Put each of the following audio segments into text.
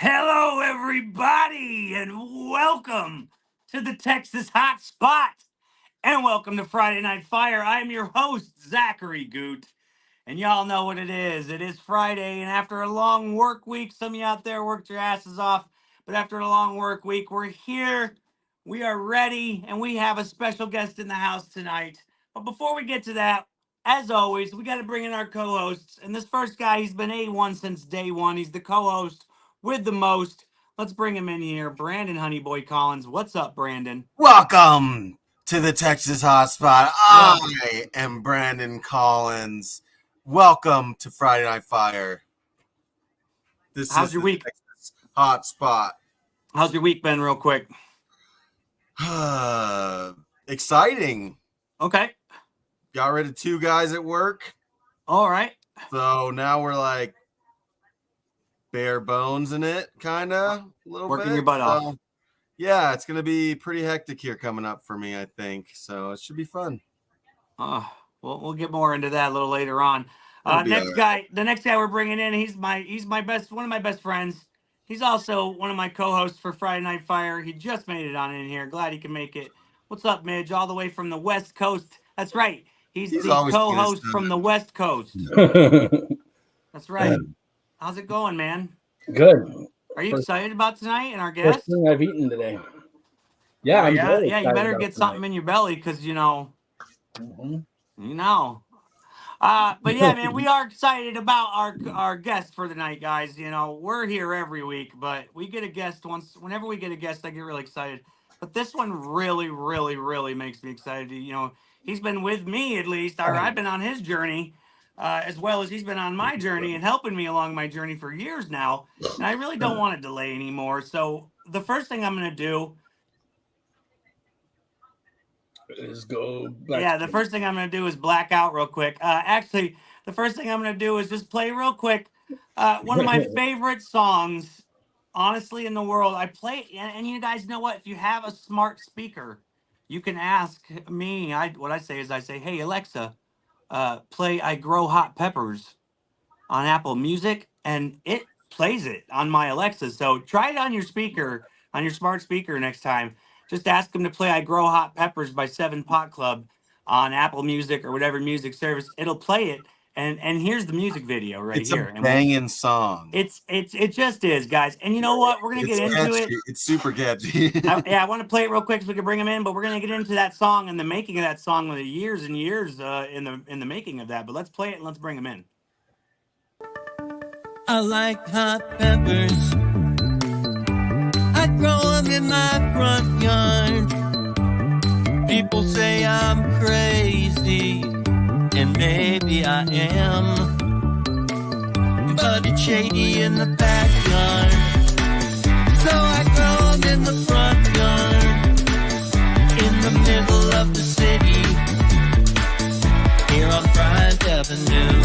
Hello, everybody, and welcome to the Texas Hot Spot, and welcome to Friday Night Fire. I'm your host, Zachary Goot, and y'all know what it is. It is Friday, and after a long work week, some of you out there worked your asses off, but after a long work week, we're here, we are ready, and we have a special guest in the house tonight. But before we get to that, as always, we got to bring in our co-hosts, and this first guy, he's been A1 since day one. He's the co-host with the most. Let's bring him in here. Brandon Honeyboy Collins. What's up, Brandon? Welcome to the Texas Hotspot. I am Brandon Collins. Welcome to Friday Night Fire. How's your week? Texas Hotspot. How's your week been, real quick? Exciting. Okay. Got rid of 2 guys at work. All right. So now we're like bare bones in it, kind of. Working your butt off. Yeah, it's going to be pretty hectic here coming up for me, I think. So it should be fun. We'll get more into that a little later on. The next guy we're bringing in, he's one of my best friends. He's also one of my co-hosts for Friday Night Fire. He just made it on in here. Glad he can make it. What's up, Mitch? All the way from the West Coast. That's right. He's the co-host from the West Coast. That's right. How's it going, man? Good. Are you excited about tonight and our guest? First thing I've eaten today. Yeah, I'm very excited. You better get something in your belly because you know. But yeah, man, we are excited about our guest for the night, guys. You know, we're here every week, but we get a guest whenever we get a guest, I get really excited. But this one really, really, really makes me excited. You know, he's been with me at least, or I've been on his journey. As well as he's been on my journey and helping me along my journey for years now. And I really don't want to delay anymore. So the first thing I'm going to do is go. The first thing I'm going to do is black out real quick. Actually, the first thing I'm going to do is just play real quick. One of my favorite songs, honestly, in the world. I play, and you guys know what? If you have a smart speaker, you can ask me. What I say is, hey, Alexa, play I Grow Hot Peppers on Apple Music, and it plays it on my Alexa. So try it on your speaker, on your smart speaker next time. Just ask them to play I Grow Hot Peppers by 7 Pot Club on Apple Music or whatever music service. It'll play it. And here's the music video right here. It's a banging song. It just is, guys. And you know what? We're gonna get into catchy. it. It's super catchy. I want to play it real quick so we can bring him in. But we're gonna get into that song and the making of that song with the years and years in the making of that. But let's play it and let's bring him in. I like hot peppers. I grow them in my front yard. People say I'm crazy. And maybe I am, but it's shady in the backyard, so I grow them in the front yard, in the middle of the city, here on Bryant Avenue.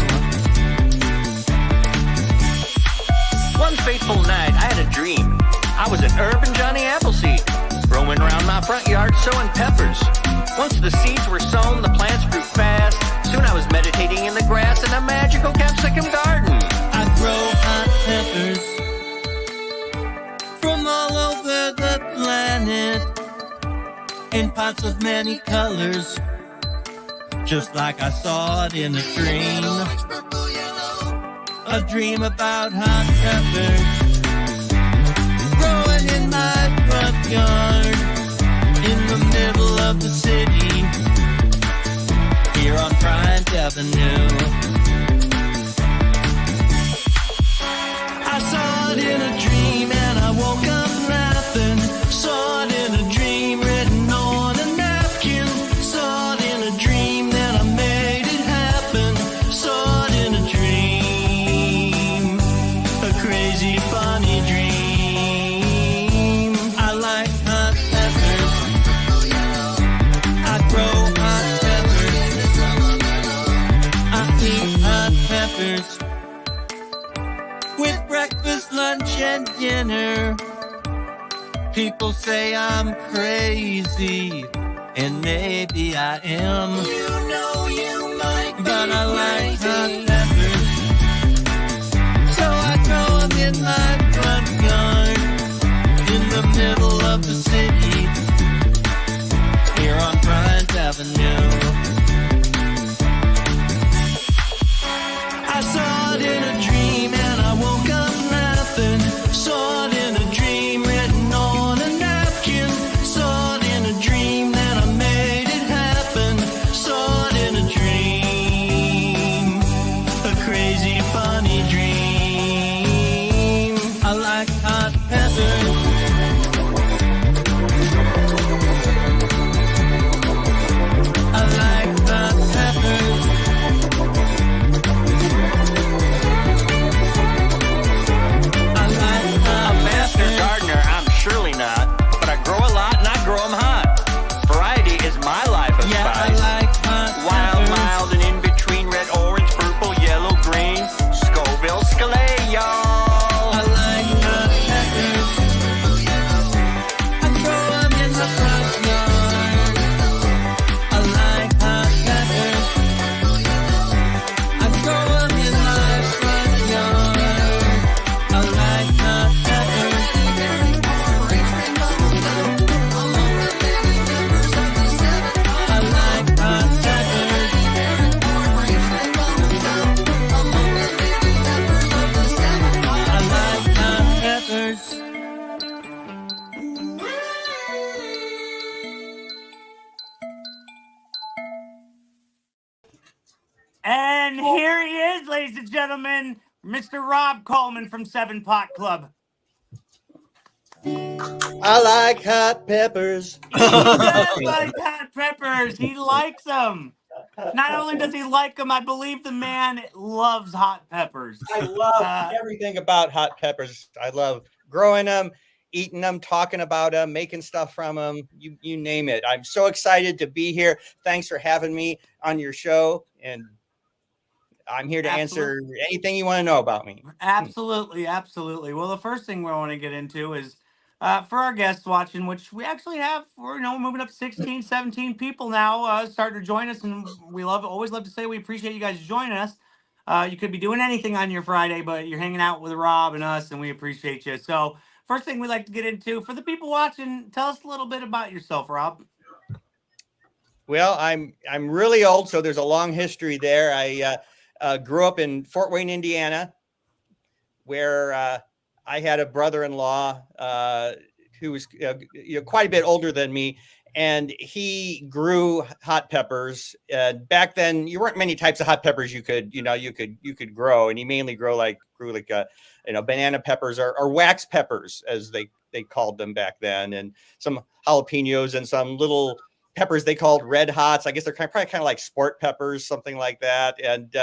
One fateful night, I had a dream. I was an urban Johnny Appleseed, roaming around my front yard sowing peppers. Once the seeds were sown, the plants grew fast. Soon I was meditating in the grass in a magical capsicum garden. I grow hot peppers from all over the planet in pots of many colors, just like I saw it in a dream about hot peppers growing in my front yard, in the middle of the city, here on Bryant Avenue. I saw it in a dream and I woke up laughing. Saw it in a dream written on a napkin. Saw it in a dream, then I made it happen. Saw it in a dream, a crazy funny dream. I like hot peppers. I grow hot peppers with breakfast, lunch, and dinner. People say I'm crazy, and maybe I am. You know you might be, but I like hot peppers, so I grow them in my front yard. And here he is, ladies and gentlemen, Mr. Rob Coleman from 7 Pot Club. I like hot peppers. He does like hot peppers. He likes them. Not only does he like them, I believe the man loves hot peppers. I love everything about hot peppers. I love growing them, eating them, talking about them, making stuff from them. You name it. I'm so excited to be here. Thanks for having me on your show. And I'm here to answer anything you want to know about me. Absolutely. Absolutely. Well, the first thing we want to get into is for our guests watching, which we actually have, we're moving up 16, 17 people now starting to join us. And we always love to say we appreciate you guys joining us. You could be doing anything on your Friday, but you're hanging out with Rob and us, and we appreciate you. So first thing we like to get into, for the people watching, tell us a little bit about yourself, Rob. Well, I'm really old, so there's a long history there. I grew up in Fort Wayne, Indiana, where I had a brother-in-law who was quite a bit older than me, and he grew hot peppers. Back then, you weren't many types of hot peppers you could grow, and he mainly grew like banana peppers or wax peppers, as they called them back then, and some jalapenos and some little peppers they called red hots. I guess they're probably kind of like sport peppers, something like that. And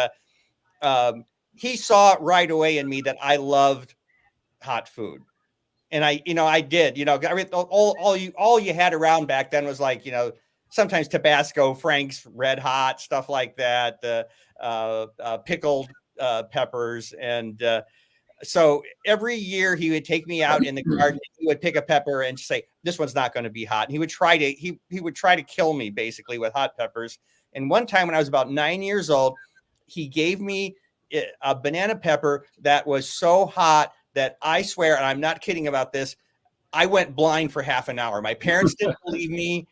he saw right away in me that I loved hot food. And I did, all you had around back then was like, sometimes Tabasco, Frank's Red Hot, stuff like that, pickled peppers. And so every year he would take me out in the garden. He would pick a pepper and say, "This one's not going to be hot." And he would try to kill me basically with hot peppers. And one time when I was about 9 years old, he gave me a banana pepper that was so hot that I swear, and I'm not kidding about this, I went blind for half an hour. My parents didn't believe me.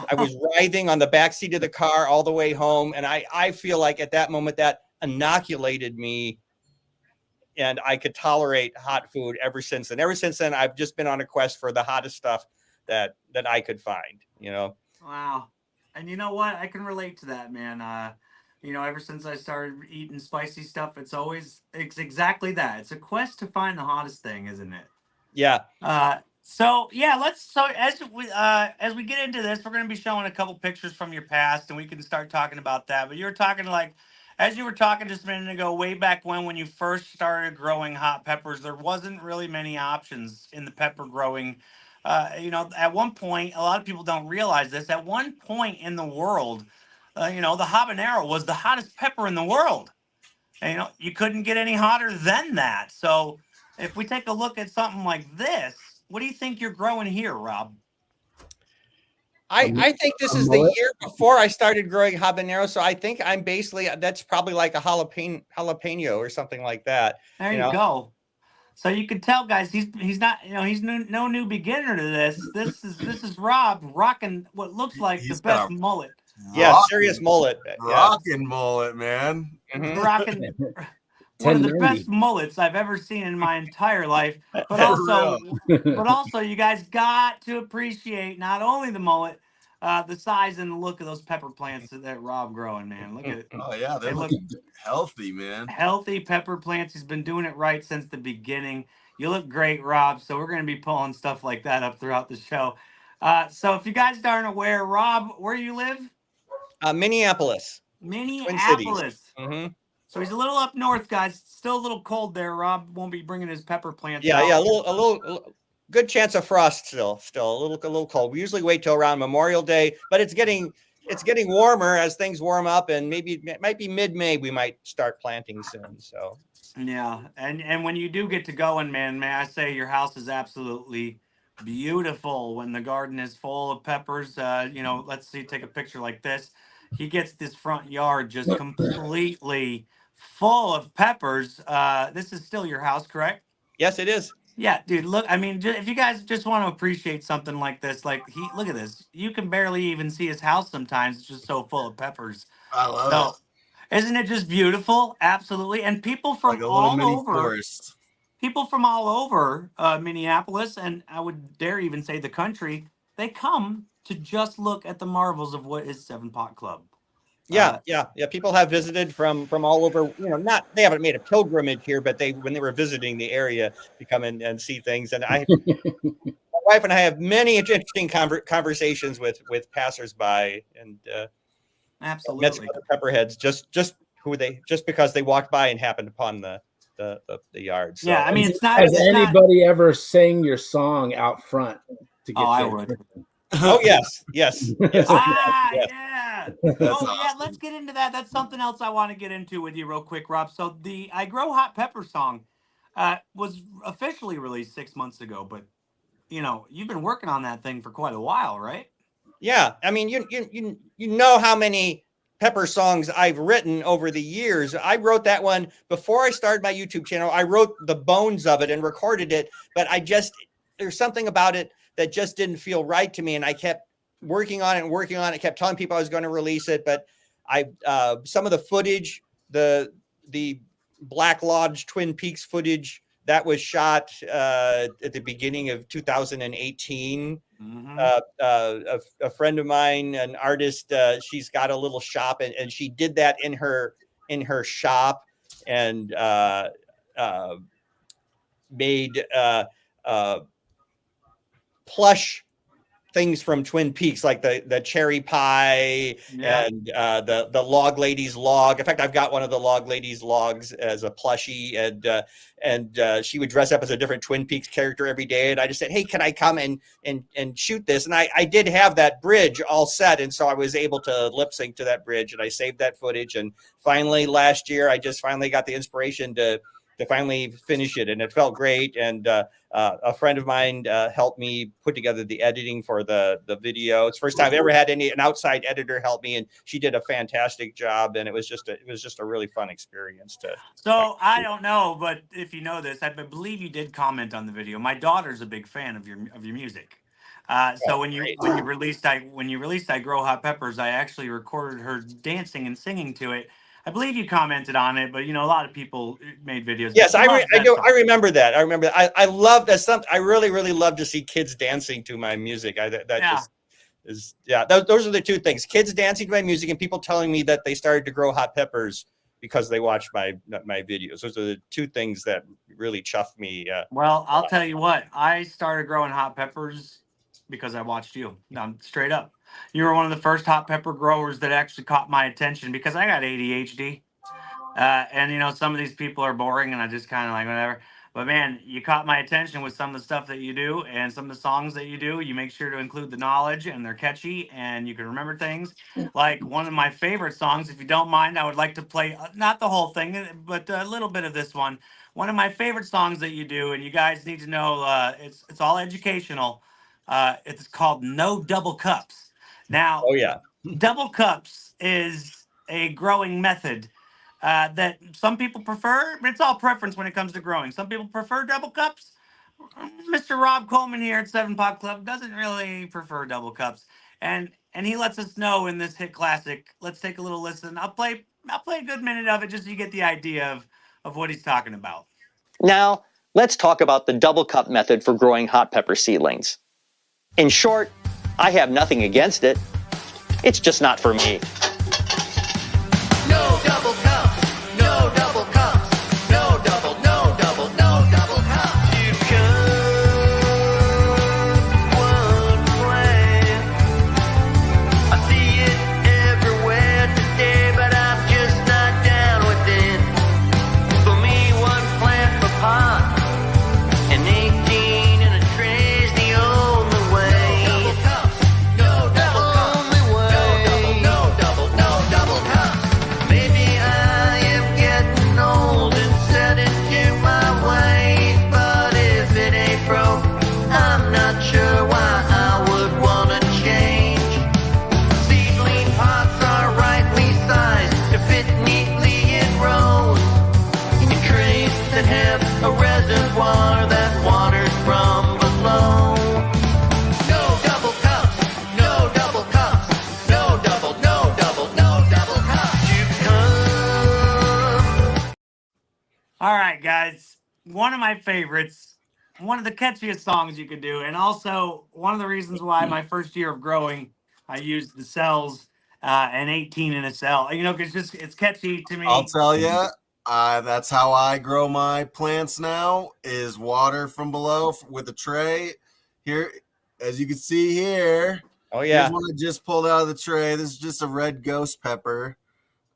I was writhing on the back seat of the car all the way home. And I feel like at that moment that inoculated me, and I could tolerate hot food ever since then. Ever since then, I've just been on a quest for the hottest stuff that I could find, Wow. And you know what? I can relate to that, man. Ever since I started eating spicy stuff, it's exactly that. It's a quest to find the hottest thing, isn't it? Yeah. So as we get into this, we're going to be showing a couple pictures from your past, and we can start talking about that. But you were talking as you were talking just a minute ago, way back when you first started growing hot peppers, there wasn't really many options in the pepper growing. At one point, a lot of people don't realize this. At one point in the world, the habanero was the hottest pepper in the world. And, you couldn't get any hotter than that. So if we take a look at something like this, what do you think you're growing here, Rob? I think this is the year before I started growing habanero. So I think I'm that's probably like a jalapeno or something like that. There you go. So you can tell, guys, he's not, he's no new beginner to this. This is Rob rocking what looks like the best mullet. Yeah, serious mullet. Rocking mullet, man. Mm-hmm. Rocking one of the best mullets I've ever seen in my entire life. But also, you guys got to appreciate not only the mullet, the size and the look of those pepper plants that Rob growing, man. Look at it. Oh yeah, they look healthy, man. Healthy pepper plants. He's been doing it right since the beginning. You look great, Rob. So we're going to be pulling stuff like that up throughout the show. So if you guys aren't aware, Rob, where you live? Minneapolis. Minneapolis. Mm-hmm. So he's a little up north, guys. Still a little cold there. Rob won't be bringing his pepper plants. Yeah, out. yeah, a little good chance of frost still a little cold. We usually wait till around Memorial Day, but it's getting warmer as things warm up, and it might be mid-May we might start planting soon. So yeah, and when you do get to going, man, may I say your house is absolutely beautiful when the garden is full of peppers. Let's see, take a picture like this. He gets this front yard just completely full of peppers. This is still your house, correct? Yes, it is. Yeah, dude, look, I mean, if you guys just want to appreciate something like this, look at this. You can barely even see his house sometimes. It's just so full of peppers. I love it. Isn't it just beautiful? Absolutely. And people from all over, forest. People from all over Minneapolis, and I would dare even say the country, they come to just look at the marvels of what is 7 Pot Club. Yeah, People have visited from all over. They haven't made a pilgrimage here, but when they were visiting the area, to come in and see things. And my wife and I have many interesting conversations with passersby, and Absolutely. met some other pepperheads just because they walked by and happened upon the yard. So. Yeah, I mean, it's not. Has it's anybody ever sang your song out front to get? I would. Oh yes. Yeah. That's Yeah. Let's get into that. That's something else I want to get into with you real quick, Rob. So the "I Grow Hot Pepper" song was officially released 6 months ago, but you've been working on that thing for quite a while, right? Yeah, I mean, you know how many pepper songs I've written over the years. I wrote that one before I started my YouTube channel. I wrote the bones of it and recorded it, but there's something about it that just didn't feel right to me, and I kept working on it. Kept telling people I was going to release it, but some of the footage, the Black Lodge Twin Peaks footage, that was shot at the beginning of 2018. Mm-hmm. A friend of mine, an artist, she's got a little shop, and she did that in her shop, and made plush things from Twin Peaks, like the cherry pie, and the log lady's log. In fact, I've got one of the log lady's logs as a plushie, and she would dress up as a different Twin Peaks character every day. And I just said, hey, can I come and shoot this? And I did have that bridge all set, and so I was able to lip sync to that bridge, and I saved that footage. And finally, last year, I just finally got the inspiration to finally finish it, and it felt great. And a friend of mine helped me put together the editing for the video. It's the first time I've ever had an outside editor help me, and she did a fantastic job. And it was just a really fun experience So I don't know, but if you know this, I believe you did comment on the video. My daughter's a big fan of your music. So when you released I Grow Hot Peppers, I actually recorded her dancing and singing to it. I believe you commented on it, but a lot of people made videos. Yes, I do. I remember that. I love that. I really, really love to see kids dancing to my music. Those are the two things: kids dancing to my music, and people telling me that they started to grow hot peppers because they watched my videos. Those are the two things that really chuff me. Well, I'll tell you what. I started growing hot peppers because I watched you. Straight up. You were one of the first hot pepper growers that actually caught my attention because I got ADHD. And some of these people are boring and I just kind of like whatever. But man, you caught my attention with some of the stuff that you do and some of the songs that you do. You make sure to include the knowledge, and they're catchy and you can remember things. Like one of my favorite songs, if you don't mind, I would like to play not the whole thing, but a little bit of this one. One of my favorite songs that you do, and you guys need to know, it's all educational. It's called No Double Cups. Now, double cups is a growing method that some people prefer. It's all preference when it comes to growing. Some people prefer double cups. Mr. Rob Coleman here at 7 Pot Club doesn't really prefer double cups, and he lets us know in this hit classic. Let's take a little listen. I'll play a good minute of it just so you get the idea of what he's talking about. Now, let's talk about the double cup method for growing hot pepper seedlings. In short, I have nothing against it. It's just not for me. No double cups, no double cups, no double cups. You come one way. I see it everywhere today, but I'm just not down with it. For me, one plant per pot, and 18 in a tray's the only way. A reservoir that waters from below. No double cups, no double cups, no double cups. You come. All right, guys. One of my favorites, one of the catchiest songs you could do, and also one of the reasons why my first year of growing, I used the cells and 18 in a cell. You know, it's catchy to me. I'll tell you, that's how I grow my plants now, is water from below with a tray. Here, as you can see here, Oh yeah. here's one I just pulled out of the tray. This is just a red ghost pepper.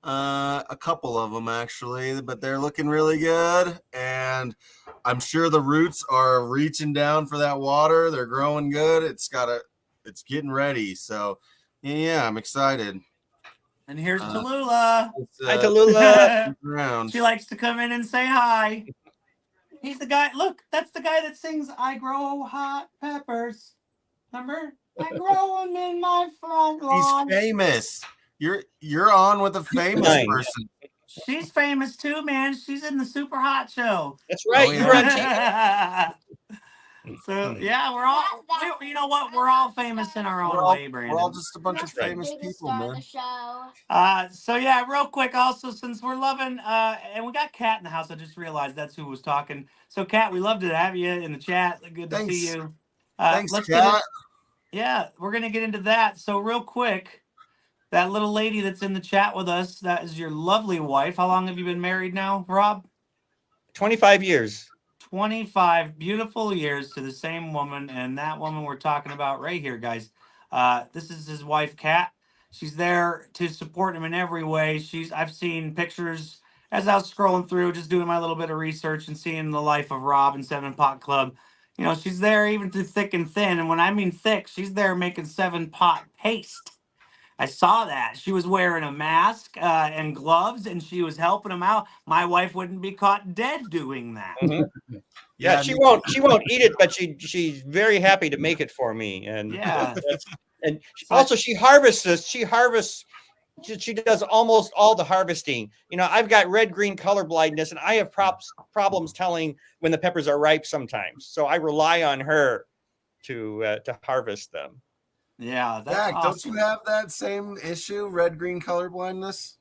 A couple of them actually, but they're looking really good. And I'm sure the roots are reaching down for that water. They're growing good. It's getting ready. So yeah, I'm excited. And here's Tallulah. Hi, Tallulah. Around. She likes to come in and say hi. He's the guy. Look, that's the guy that sings "I grow hot peppers." Remember? I grow them in my front lawn. He's famous. You're on with a famous Nice. person. She's famous too, man. She's in the Super Hot Show. That's right. Oh, You were on TV. So yeah, we're all. You know what? We're all famous in our own way, Brandon. We're all just a bunch of right. famous people, man. So yeah, real quick. Also, since we're loving, and we got Kat in the house, I just realized that's who was talking. So, Kat, we love to have you in the chat. Good to see you. Thanks, let's Kat. yeah, we're gonna get into that. So, real quick, that little lady that's in the chat with us, that is your lovely wife. How long have you been married now, Rob? 25 years. 25 beautiful years to the same woman, and that woman we're talking about right here, guys. This is his wife, Kat. She's there to support him in every way. I've seen pictures as I was scrolling through, just doing my little bit of research and seeing the life of Rob and Seven Pot Club. You know, she's there even through thick and thin, and when I mean thick, she's there making 7-pot paste. I saw that. She was wearing a mask and gloves, and she was helping him out. My wife wouldn't be caught dead doing that. Mm-hmm. Yeah, she won't eat it, but she's very happy to make it for me. And yeah, and also she harvests. She does almost all the harvesting. You know, I've got red-green color blindness, and I have problems telling when the peppers are ripe sometimes. So I rely on her to harvest them. Yeah, that's Zach, awesome. don't you have that same issue, red-green color blindness?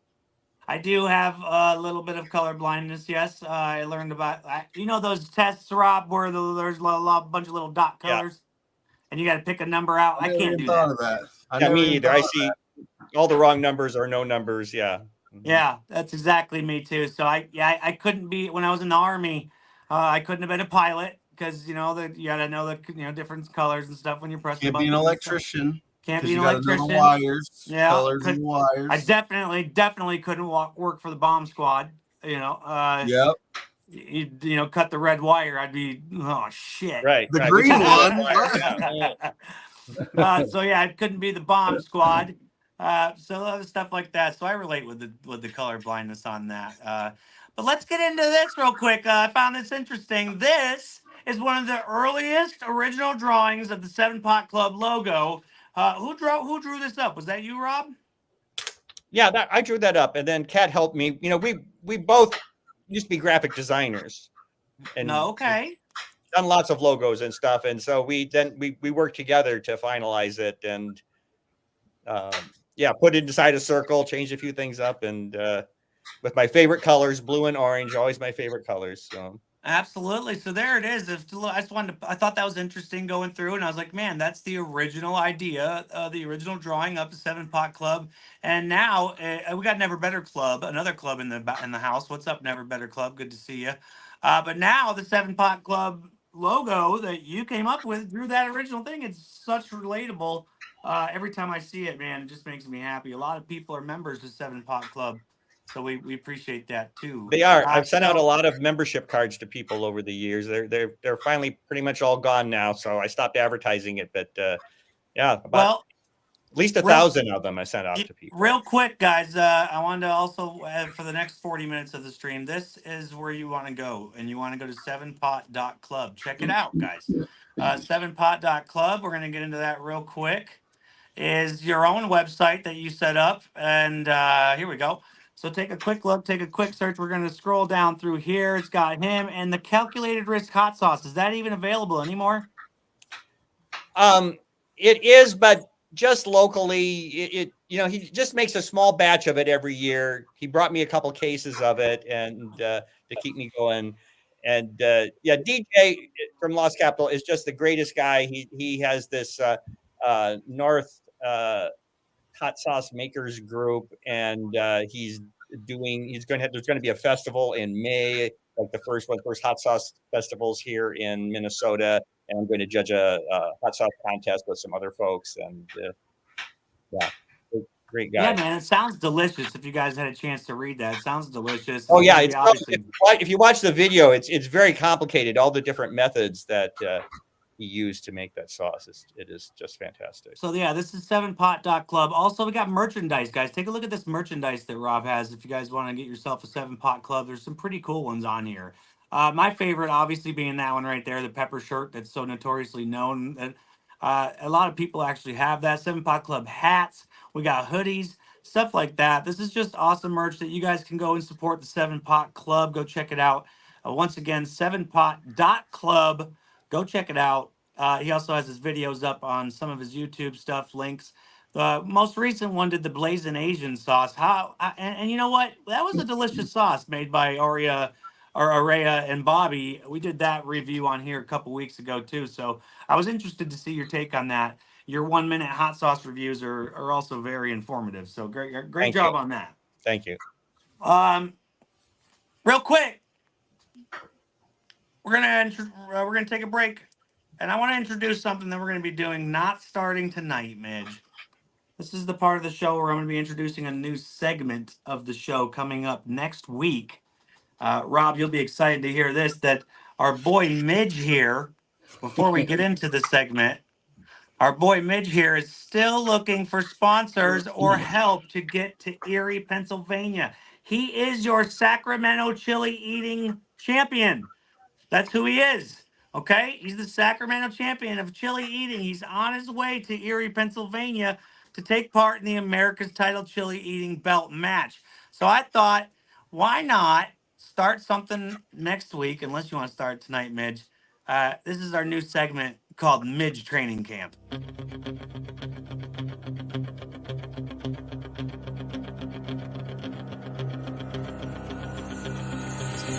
I do have a little bit of color blindness. Yes, I learned about. You know those tests, Rob, where there's a bunch of little dot colors, and you got to pick a number out. I can't do that. Of that. Yeah, me either. I see all the wrong numbers or no numbers. Yeah. Mm-hmm. Yeah, that's exactly me too. So I couldn't be when I was in the Army. I couldn't have been a pilot because you gotta know the different colors and stuff when you're pressing. Can't be an electrician. Can't be an electrician. Wires, yeah, colors and wires. I definitely couldn't work for the bomb squad. You know. Yep. You know, cut the red wire. I'd be shit. Right. The right. green one. So yeah, I couldn't be the bomb squad. So other stuff like that. So I relate with the color blindness on that. But let's get into this real quick. I found this interesting. This is one of the earliest original drawings of the 7-Pot Club logo. Who drew this up? Was that you, Rob? Yeah, I drew that up, and then Kat helped me. You know, we both used to be graphic designers, and okay, done lots of logos and stuff, and so we worked together to finalize it, and put it inside a circle, changed a few things up, and with my favorite colors, blue and orange, always my favorite colors. So. Absolutely. So there it is. I thought that was interesting going through, and I was like, man, that's the original idea, the original drawing up the 7-Pot Club. And now we got Never Better Club, another club in the house. What's up, Never Better Club? Good to see you. But now the 7-Pot Club logo that you came up with drew that original thing. It's such relatable. Every time I see it, man, it just makes me happy. A lot of people are members of 7-Pot Club. So we appreciate that too. They are. I've sent out a lot of membership cards to people over the years. They're finally pretty much all gone now. So I stopped advertising it, but at least 1,000 of them I sent out to people. Real quick, guys, I wanted to also for the next 40 minutes of the stream, this is where you want to go, and you want to go to 7pot.club. Check it out, guys. 7pot.club. We're gonna get into that real quick. Is your own website that you set up, and here we go. So take a quick look, take a quick search. We're going to scroll down through here. It's got him and the calculated risk hot sauce. Is that even available anymore? It is, but just locally. He just makes a small batch of it every year. He brought me a couple cases of it, and to keep me going. And DJ from Lost Capital is just the greatest guy. He has this North hot sauce makers group, and there's going to be a festival in May, like the first hot sauce festivals here in Minnesota, and I'm going to judge a hot sauce contest with some other folks, and yeah, great guy. Yeah, man, it sounds delicious. If you guys had a chance to read that, it sounds delicious. Oh yeah, it's obviously. if you watch the video, it's very complicated. All the different methods that he used to make that sauce, it is just fantastic. So yeah, this is 7pot.club. Also, we got merchandise, guys. Take a look at this merchandise that Rob has. If you guys want to get yourself a 7-pot club, there's some pretty cool ones on here. My favorite, obviously, being that one right there, the pepper shirt that's so notoriously known. That a lot of people actually have that. 7-pot club hats. We got hoodies, stuff like that. This is just awesome merch that you guys can go and support the 7-pot club. Go check it out. Once again, 7pot.club. Go check it out. He also has his videos up on some of his YouTube stuff, links. The most recent one did the Blazing Asian sauce. And you know what? That was a delicious sauce made by Aurea and Bobby. We did that review on here a couple weeks ago too. So I was interested to see your take on that. Your 1-minute hot sauce reviews are also very informative. So great job on that. Thank you. Real quick, we're gonna take a break, and I want to introduce something that we're gonna be doing, not starting tonight, Midge. This is the part of the show where I'm gonna be introducing a new segment of the show coming up next week. Rob, you'll be excited to hear this, that our boy Midge here, before we get into the segment, our boy Midge here is still looking for sponsors or help to get to Erie, Pennsylvania. He is your Sacramento chili eating champion. That's who he is. Okay? He's the Sacramento champion of chili eating. He's on his way to Erie, Pennsylvania to take part in the America's Title Chili Eating Belt match. So I thought, why not start something next week, unless you want to start tonight, Midge. This is our new segment called Midge Training Camp.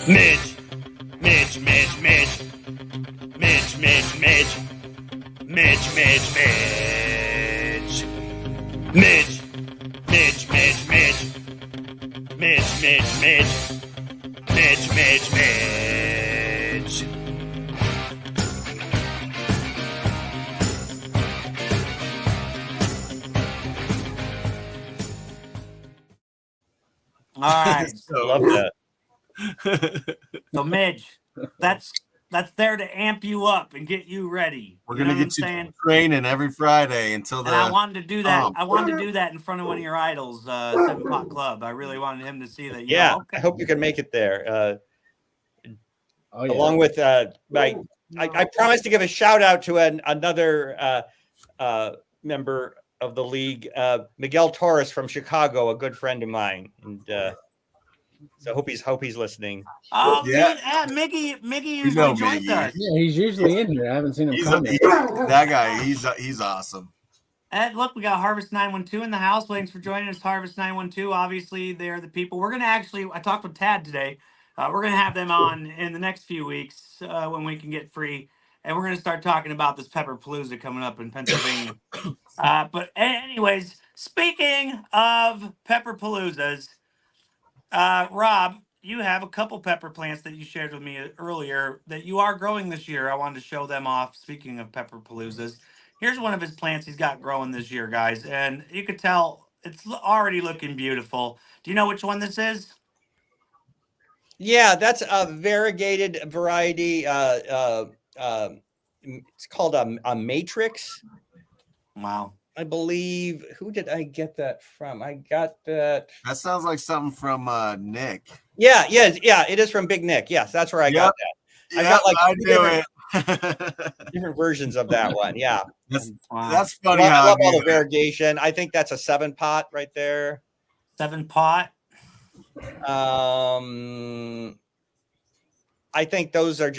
Midge. Midge, Midge, Midge. Midge, Midge, Midge. Midge, Midge, Midge. Midge. Midge, Midge, Midge. Midge, Midge, Midge. Midge, Midge, Midge. All right. I love that. So Midge, that's there to amp you up and get you ready. We're gonna get you training every Friday until the. And I wanted to do that. I wanted to do that in front of one of your idols, 7-Pot Club. I really wanted him to see that. Yeah, okay. I hope you can make it there. Oh, yeah. Along with I promised to give a shout out to another member of the league, Miguel Torres from Chicago, a good friend of mine, and so hope he's listening. Oh Yeah. yeah, Mickey usually joins us. Yeah, he's usually in here. I haven't seen him comment. That guy, he's awesome. And look, we got Harvest 912 in the house. Thanks for joining us, Harvest 912. Obviously, they're the people. We're gonna I talked with Tad today. We're gonna have them on in the next few weeks when we can get free, and we're gonna start talking about this Pepperpalooza coming up in Pennsylvania. But anyways, speaking of Pepperpaloozas, Rob, you have a couple pepper plants that you shared with me earlier that you are growing this year. I wanted to show them off. Speaking of Pepperpaloozas, here's one of his plants he's got growing this year, guys, and you could tell it's already looking beautiful. Do you know which one this is? Yeah, that's a variegated variety. It's called a matrix. Wow. I believe. Who did I get that from? I got that. That sounds like something from Nick. Yeah. It is from Big Nick. Yes, that's where I got that. I got like I knew it. different versions of that one. Yeah, that's funny. I How love all the variegation. I think that's a 7-pot right there. 7-Pot. I think those are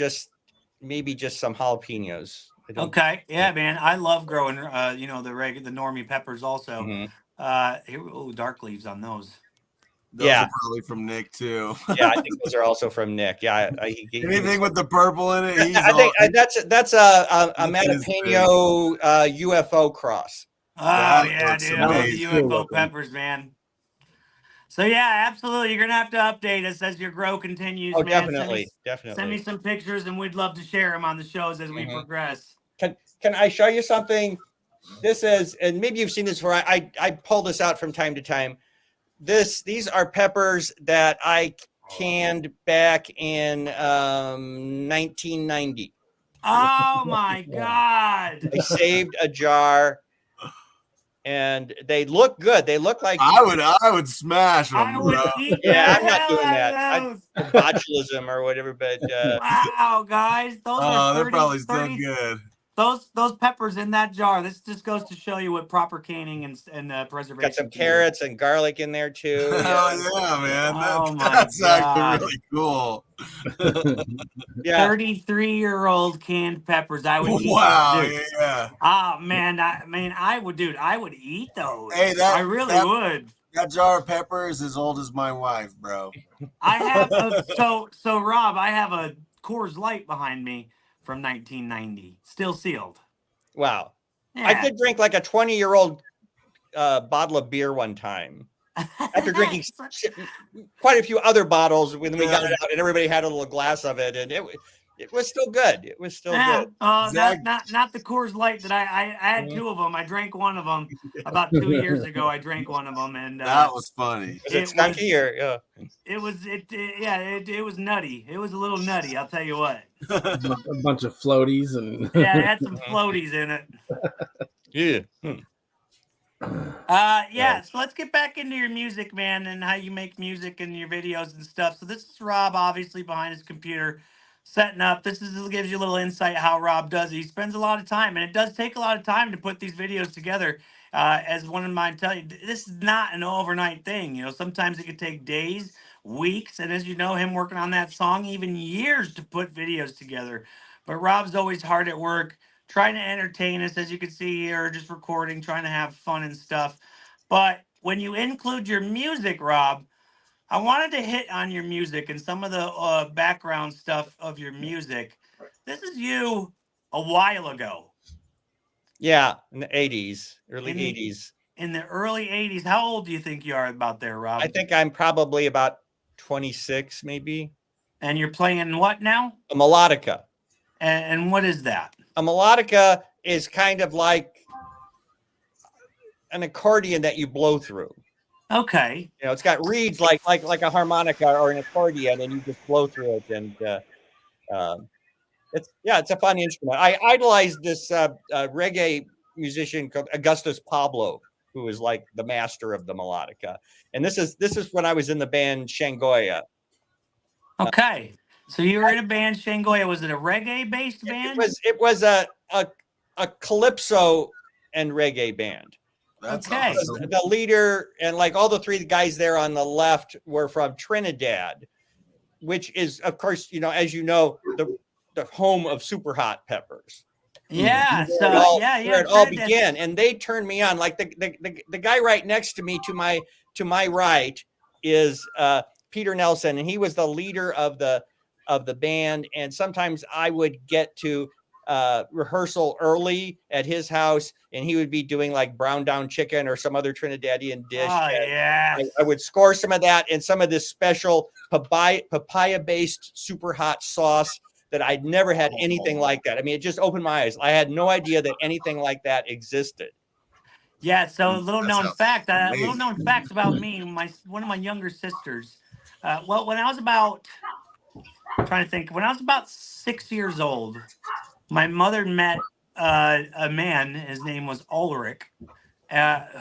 maybe just some jalapenos. Okay, yeah, man, I love growing. The normie peppers also. Mm-hmm. Dark leaves on those. Those are probably from Nick too. Yeah, I think those are also from Nick. Yeah, anything with the purple in it. I think that's a Matapeno UFO cross. Oh That yeah, looks dude, I love the amazing. UFO Cool. peppers, man. So yeah, absolutely. You're gonna have to update us as your grow continues, Oh, man. definitely, Send me definitely. some pictures, and we'd love to share them on the shows as we Mhm. progress. Can I show you something? This is, and maybe you've seen this before. I pull this out from time to time. These are peppers that I canned back in 1990. Oh my God! I saved a jar, and they look good. They look like I would smash them, I would bro. eat the yeah. I'm not hell doing that. out of those. Botulism or whatever, but Wow, guys, those are Oh, they're 30, probably still 30 good. those peppers in that jar. This just goes to show you what proper canning and preservation got some can do. carrots and garlic in there too. Hell Yeah, yeah, man. Oh my That's actually God. really cool. yeah. 33-year-old canned peppers. I would eat Wow, those, dude. yeah. Oh man, I would, dude. I would eat those. Hey, I really would. that jar of pepper is as old as my wife, bro. I have so Rob, I have a Coors Light behind me from 1990, still sealed. Wow. Yeah. I did drink like a 20-year-old bottle of beer one time after drinking quite a few other bottles when we got it out and everybody had a little glass of it, and it was still good. It was still good. Not the Coors Light that I had two of them. I drank one of them about 2 years ago. I drank one of them, and that was funny. Was it skunky or it was nutty. It was a little nutty, I'll tell you what. A bunch of floaties and Yeah, it had some floaties in it. yeah. So let's get back into your music, man, and how you make music and your videos and stuff. So this is Rob, obviously behind his computer, setting up. This gives you a little insight how Rob does it. He spends a lot of time, and it does take a lot of time to put these videos together. As one of mine tell you, this is not an overnight thing. You know, sometimes it could take days, weeks, and as you know, him working on that song, even years to put videos together. But Rob's always hard at work, trying to entertain us, as you can see here, just recording, trying to have fun and stuff. But when you include your music, Rob, I wanted to hit on your music and some of the background stuff of your music. This is you a while ago. Yeah, in the 80s, early 80s. In the early 80s. How old do you think you are about there, Rob? I think I'm probably about 26, maybe. And you're playing what now? A melodica. And what is that? A melodica is kind of like an accordion that you blow through. Okay. You know, it's got reeds like a harmonica or an accordion, and you just blow through it. And it's a fun instrument. I idolized this reggae musician called Augustus Pablo, who is like the master of the melodica. And this is when I was in the band Shangoya. Okay. So you were in a band, Shangoya. Was it a reggae-based band? It was a calypso and reggae band. That's okay. awesome. The leader and like all the three guys there on the left were from Trinidad, which is, of course, you know, as you know, the home of super hot peppers. Yeah. So where it all began, and they turned me on. Like the guy right next to me, to my right, is Peter Nelson, and he was the leader of the band. And sometimes I would get to rehearsal early at his house, and he would be doing like brown down chicken or some other Trinidadian dish. Oh, yeah. I would score some of that and some of this special papaya based super hot sauce that I'd never had anything like that. I mean, it just opened my eyes. I had no idea that anything like that existed. Yeah. So a little known fact about me, one of my younger sisters. Well, when I was about, I'm trying to think, when I was about 6 years old, my mother met a man. His name was Ulrich,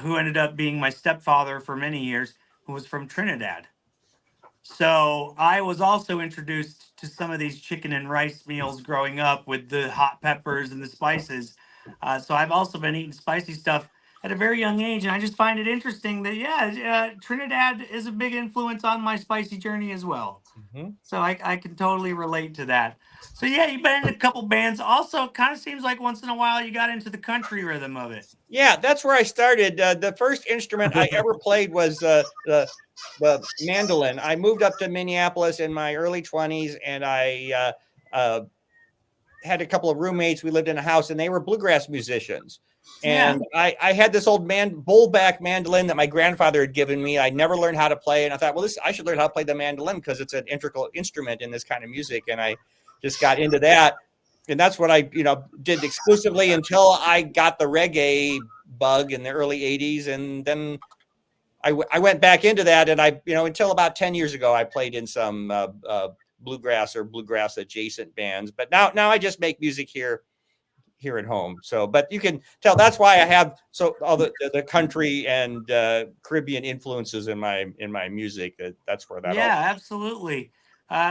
who ended up being my stepfather for many years, who was from Trinidad. So I was also introduced to some of these chicken and rice meals growing up with the hot peppers and the spices. So I've also been eating spicy stuff at a very young age. And I just find it interesting that, Trinidad is a big influence on my spicy journey as well. Mm-hmm. So I can totally relate to that. So yeah, you've been in a couple bands. Also, it kind of seems like once in a while you got into the country rhythm of it. Yeah, that's where I started. The first instrument I ever played was the mandolin. I moved up to Minneapolis in my early 20s, and I had a couple of roommates. We lived in a house, and they were bluegrass musicians. And I had this old bullback mandolin that my grandfather had given me. I never learned how to play, and I thought, well, I should learn how to play the mandolin because it's an integral instrument in this kind of music. And I just got into that, and that's what I did exclusively until I got the reggae bug in the early '80s, and then I went back into that, and until about 10 years ago, I played in some bluegrass or bluegrass adjacent bands. But now I just make music here at home. So, but you can tell that's why I have all the country and Caribbean influences in my music. That's where that. Yeah, absolutely.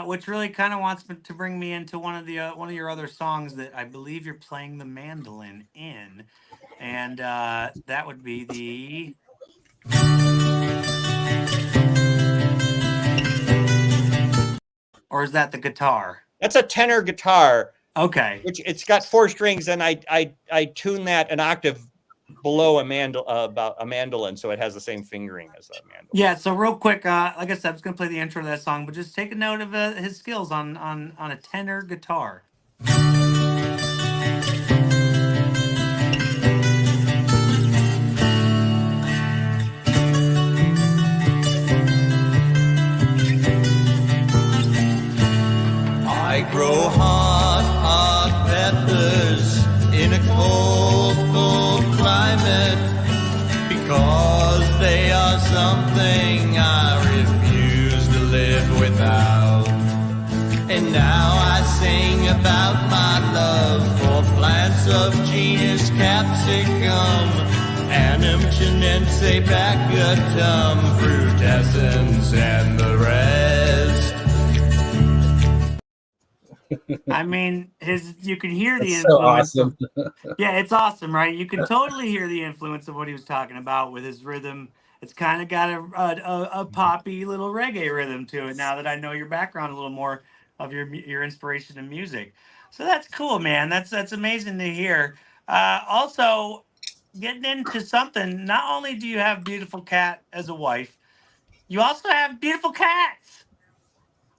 Which really kind of wants to bring me into one of your other songs that I believe you're playing the mandolin in, and that would be the. Or is that the guitar? That's a tenor guitar. Okay. Which it's got 4 strings, and I tune that an octave below about a mandolin, so it has the same fingering as a mandolin. Yeah. So real quick, like I said, I'm just gonna play the intro to that song, but just take a note of his skills on a tenor guitar. I grow hot peppers in a cold climate because they are something I refuse to live without. And now I sing about my love for plants of genus Capsicum, Anum chinense, Baccatum, Frutescens, and the rest. I mean, you can hear the That's so influence. awesome. Yeah, it's awesome, right? You can totally hear the influence of what he was talking about with his rhythm. It's kind of got a poppy little reggae rhythm to it. Now that I know your background a little more of your inspiration in music, so that's cool, man. That's amazing to hear. Also, getting into something. Not only do you have beautiful cat as a wife, you also have beautiful cats.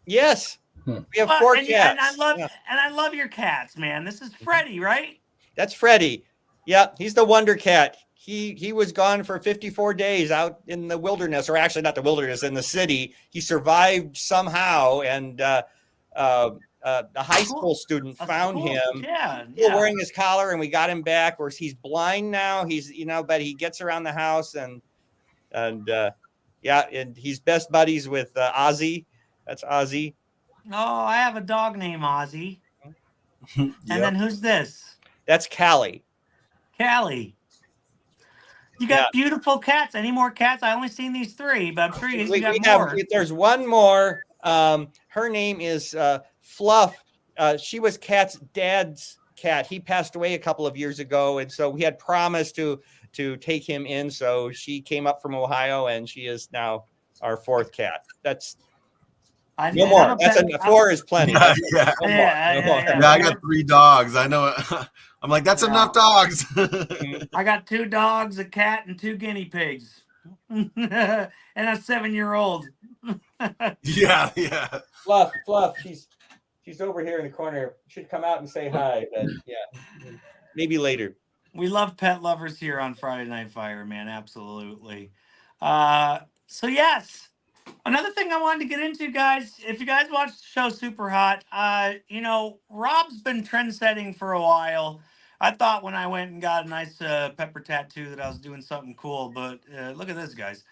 Yes. We have 4 cats. And I love your cats, man. This is Freddie, right? That's Freddie. Yeah, he's the wonder cat. He was gone for 54 days out in the wilderness, or actually not the wilderness, in the city. He survived somehow, and a high school student found him. Yeah, wearing his collar, and we got him back. Where he's blind now. He's but he gets around the house, and he's best buddies with Ozzy. That's Ozzy. Oh, I have a dog named Ozzy. And then who's this? That's Callie. Callie. You got beautiful cats. Any more cats? I only seen these 3, but I'm sure you got more. There's one more. Her name is Fluff. She was Cat's dad's cat. He passed away a couple of years ago, and so we had promised to take him in. So she came up from Ohio, and she is now our 4th cat. That's no more. That's 4 is plenty. Yeah. I got 3 dogs. I know. I'm like, that's enough dogs. I got 2 dogs, a cat, and 2 guinea pigs, and a 7-year-old. Yeah. Fluff. She's over here in the corner. Should come out and say hi, but yeah, maybe later. We love pet lovers here on Friday Night Fire, man. Absolutely. So yes. Another thing I wanted to get into, guys, if you guys watch the show Super Hot, Rob's been trend setting for a while. I thought when I went and got a nice pepper tattoo that I was doing something cool, but look at this, guys.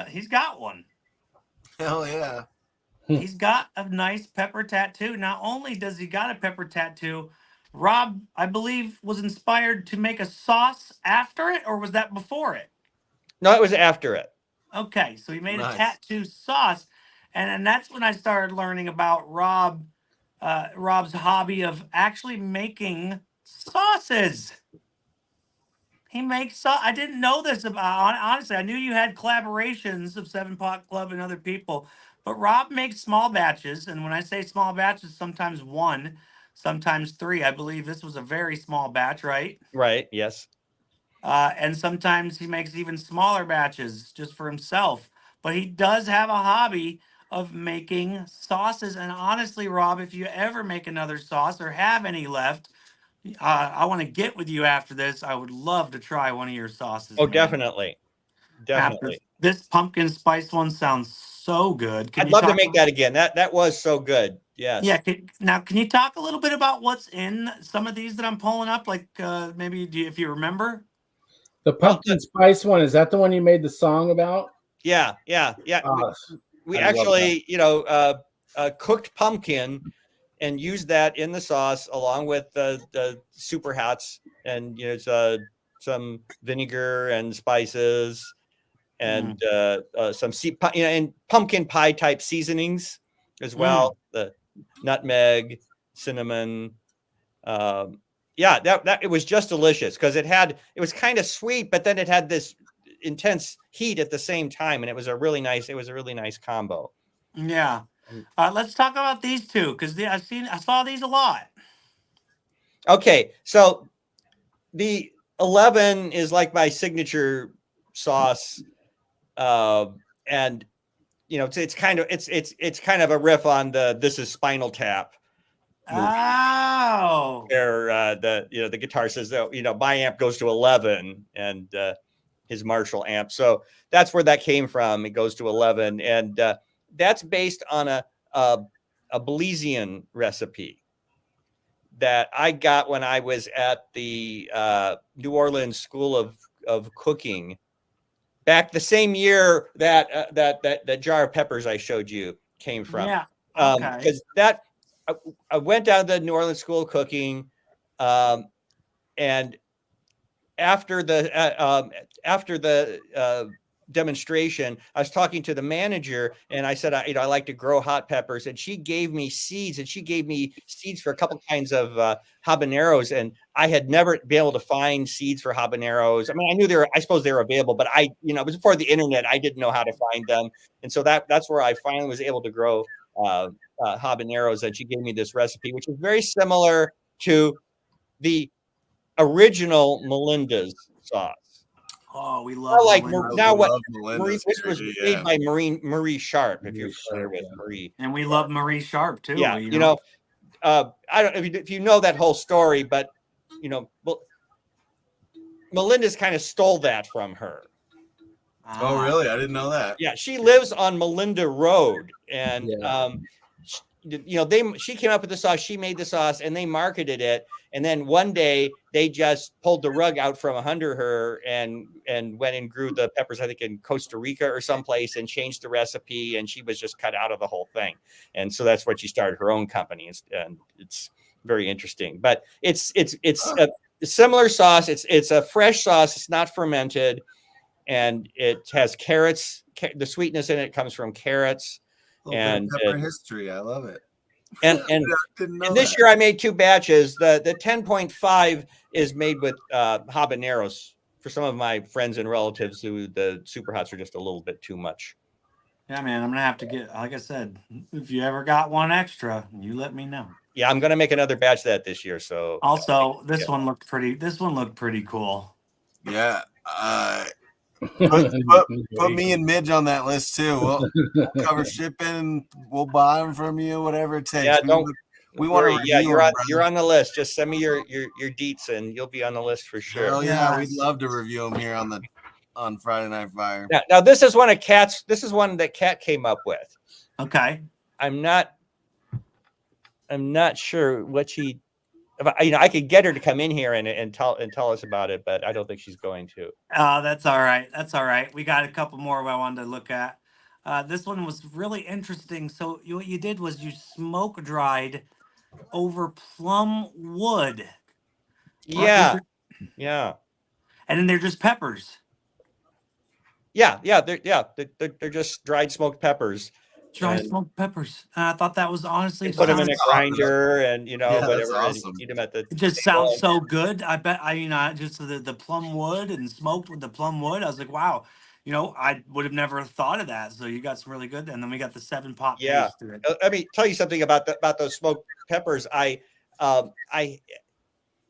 He's got one. Hell yeah. He's got a nice pepper tattoo. Not only does he got a pepper tattoo, Rob, I believe, was inspired to make a sauce after it, or was that before it? No, it was after it. Okay, so he made a tattoo sauce, and that's when I started learning about Rob's hobby of actually making sauces. He makes sauce. I didn't know this about. Honestly, I knew you had collaborations of 7 Pot Club and other people, but Rob makes small batches, and when I say small batches, sometimes 1, sometimes 3. I believe this was a very small batch, right? Right. Yes. And sometimes he makes even smaller batches just for himself. But he does have a hobby of making sauces. And honestly, Rob, if you ever make another sauce or have any left, I want to get with you after this. I would love to try one of your sauces, Oh, man. definitely. After Definitely. this pumpkin spice one sounds so good. Can I'd you love to talk? make that again. That was so good. Yeah. Yes. Now, can you talk a little bit about what's in some of these that I'm pulling up? Like maybe if you remember. The Well, pumpkin spice one, is that the one you made the song about? yeah. Oh, We I love actually, cooked pumpkin and used that in the sauce along with the super hats and some vinegar and spices and some and pumpkin pie type seasonings as well. The nutmeg, cinnamon. That it was just delicious because it was kind of sweet, but then it had this intense heat at the same time, and it was a really nice combo. Yeah. Let's talk about these two because I saw these a lot. Okay, so the 11 is like my signature sauce, and it's kind of a riff on the This Is Spinal Tap movie. Oh. Where the guitar says that my amp goes to 11 and his Marshall amp, so that's where that came from. It goes to 11, and that's based on a Belizean recipe that I got when I was at the New Orleans School of Cooking back the same year that jar of peppers I showed you came from. Yeah. Okay. Because I went down to the New Orleans School of Cooking, and after the demonstration, I was talking to the manager, and I said, I like to grow hot peppers, and she gave me seeds, for a couple kinds of habaneros, and I had never been able to find seeds for habaneros. I mean, I knew I suppose they were available, but it was before the internet. I didn't know how to find them, and so that's where I finally was able to grow habaneros. And she gave me this recipe, which is very similar to the original Melinda's sauce. Oh, we love Marie, which was made by Marie Sharp, if you're familiar with Marie. And we love Marie Sharp too. Yeah, I don't know if you know that whole story, but Melinda's kind of stole that from her. Oh, really? I didn't know that. Yeah, she lives on Melinda Road, and she came up with the sauce. She made the sauce, and they marketed it. And then one day they just pulled the rug out from under her and went and grew the peppers, I think in Costa Rica or someplace, and changed the recipe. And she was just cut out of the whole thing. And so that's when she started her own company. And it's very interesting. But it's a similar sauce. It's a fresh sauce. It's not fermented, and it has carrots. The sweetness in it comes from carrots. And pepper history, I love it. And this year I made 2 batches. The 10.5 is made with habaneros for some of my friends and relatives who the super hots are just a little bit too much. Yeah, man, I'm gonna have to get. Like I said, if you ever got one extra, you let me know. Yeah, I'm gonna make another batch of that this year. So also, this one looked pretty. This one looked pretty cool. Yeah. Put me and Midge on that list too. We'll cover shipping. We'll buy them from you, whatever it takes. Yeah, we want to. Yeah, you're on the list. Just send me your deets, and you'll be on the list for sure. Hell yeah, we'd love to review them here on Friday Night Fire. Now this is one of Kat's. This is one that Kat came up with. Okay. I'm not sure what she. I could get her to come in here and tell us about it, but I don't think she's going to. Oh, that's all right. That's all right. We got a couple more I wanted to look at. This one was really interesting. So what you did was you smoke dried over plum wood. Yeah. And then they're just peppers. Yeah. They're just dried smoked peppers. Dried smoked peppers. I thought that was honestly. Put them in a grinder, and whatever. Awesome. And eat them at the. It just sounds so good. I bet just the plum wood and smoked with the plum wood. I was like, wow. I would have never thought of that. So you got some really good. And then we got the 7-pot paste to it. Let me tell you something about those smoked peppers. I